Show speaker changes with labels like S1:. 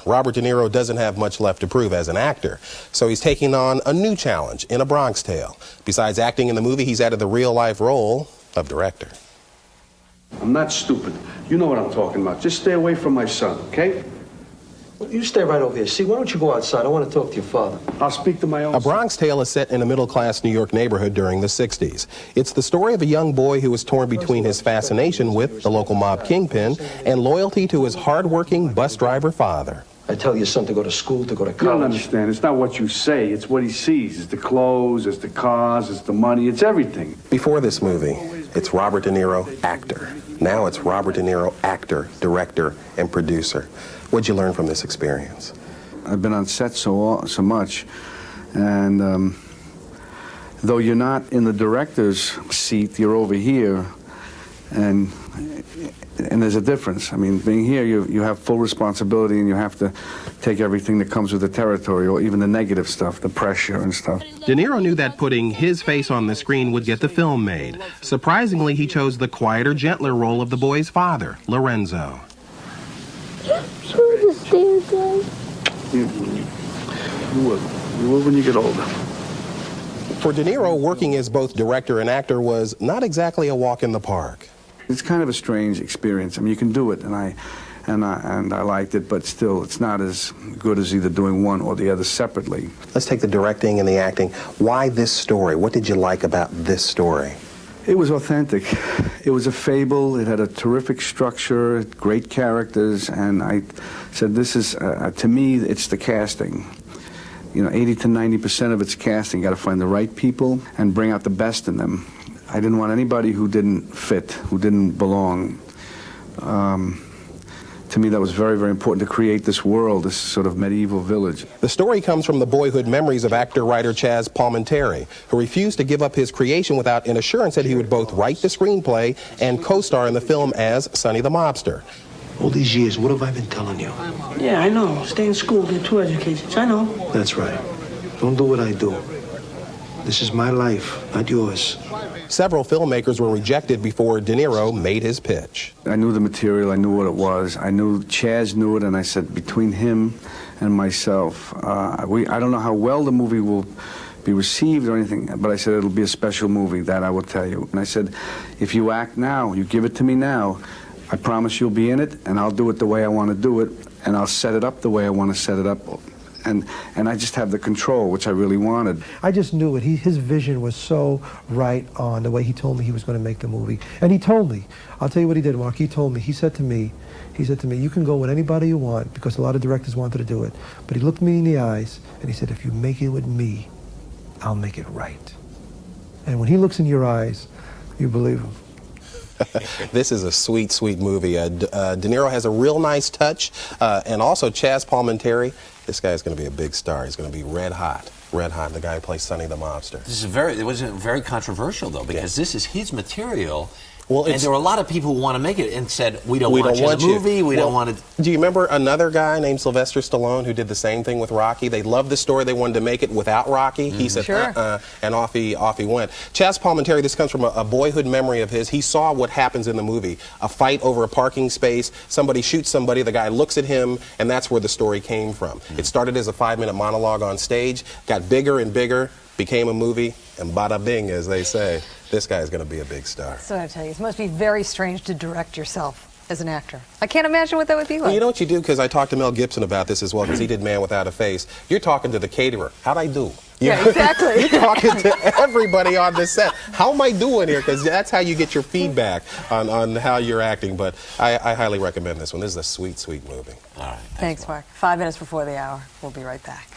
S1: Robert De Niro doesn't have much left to prove as an actor, so he's taking on a new challenge in A Bronx Tale. Besides acting in the movie, he's added the real-life role of director.
S2: I'm not stupid. You know what I'm talking about. Just stay away from my son, okay?
S3: Well, you stay right over here. See, why don't you go outside? I want to talk to your father.
S2: I'll speak to my own
S1: A Bronx Tale is set in a middle-class New York neighborhood during the 60s. It's the story of a young boy who is torn between his fascination with the local mob kingpin and loyalty to his hard-working bus driver father.
S3: I tell your son to go to school, to go to college.
S2: You don't understand. It's not what you say. It's what he sees. It's the clothes, it's the cars, it's the money, it's everything.
S1: Before this movie, it's Robert De Niro, actor. Now it's Robert De Niro, actor, director, and producer. What'd you learn from this experience?
S2: I've been on set so much, and though you're not in the director's seat, you're over here, and there's a difference. I mean, being here, you have full responsibility, and you have to take everything that comes with the territory, or even the negative stuff, the pressure and stuff.
S1: De Niro knew that putting his face on the screen would get the film made. Surprisingly, he chose the quieter, gentler role of the boy's father, Lorenzo.
S2: You will when you get older.
S1: For De Niro, working as both director and actor was not exactly a walk in the park.
S2: It's kind of a strange experience. I mean, you can do it, and I liked it, but still, it's not as good as either doing one or the other separately.
S1: Let's take the directing and the acting. Why this story? What did you like about this story?
S2: It was authentic. It was a fable. It had a terrific structure, great characters, and I said, this is, to me, it's the casting. You know, 80 to 90% of it's casting. You got to find the right people and bring out the best in them. I didn't want anybody who didn't fit, who didn't belong. To me, that was very, very important to create this world, this sort of medieval village.
S1: The story comes from the boyhood memories of actor-writer Chaz Palminteri, who refused to give up his creation without an assurance that he would both write the screenplay and co-star in the film as Sonny the Mobster.
S3: All these years, what have I been telling you?
S4: Yeah, I know. Stay in school, get 2 educations. I know.
S3: That's right. Don't do what I do. This is my life, not yours.
S1: Several filmmakers were rejected before De Niro made his pitch.
S2: I knew the material, I knew what it was. I knew Chaz knew it, and I said, between him and myself, I don't know how well the movie will be received or anything, but I said it'll be a special movie, that I will tell you. And I said, if you act now, you give it to me now, I promise you'll be in it, and I'll do it the way I want to do it, and I'll set it up the way I want to set it up. And I just have the control, which I really wanted.
S5: I just knew it. His vision was so right on the way he told me he was going to make the movie. And he told me, I'll tell you what he did, Mark. He told me, he said to me, you can go with anybody you want, because a lot of directors wanted to do it. But he looked me in the eyes, and he said, if you make it with me, I'll make it right. And when he looks in your eyes, you believe him.
S1: This is a sweet, sweet movie. De Niro has a real nice touch, and also Chaz Palminteri. This guy's going to be a big star. He's going to be red hot. Red hot, the guy who plays Sonny the Mobster.
S6: It was very controversial, though, because this is his material.
S1: Well,
S6: and there were a lot of people who want to make it and said, we don't want you in the movie, we don't want to...
S1: Do you remember another guy named Sylvester Stallone who did the same thing with Rocky? They loved the story, they wanted to make it without Rocky. He said,
S4: Sure.
S1: And off he went. Chaz Palminteri, this comes from a boyhood memory of his. He saw what happens in the movie. A fight over a parking space, somebody shoots somebody, the guy looks at him, and that's where the story came from. It started as a 5-minute monologue on stage, got bigger and bigger, became a movie, and bada bing, as they say. This guy is going to be a big star.
S7: So I tell you, it must be very strange to direct yourself as an actor. I can't imagine what that would be like.
S1: Well, you know what you do? Because I talked to Mel Gibson about this as well, because he did Man Without a Face. You're talking to the caterer. How'd I do?
S7: Yeah, exactly.
S1: You're talking to everybody on this set. How am I doing here? Because that's how you get your feedback on how you're acting. But I highly recommend this one. This is a sweet, sweet movie.
S6: All right.
S7: Thanks, Mark. 5 minutes before the hour. We'll be right back.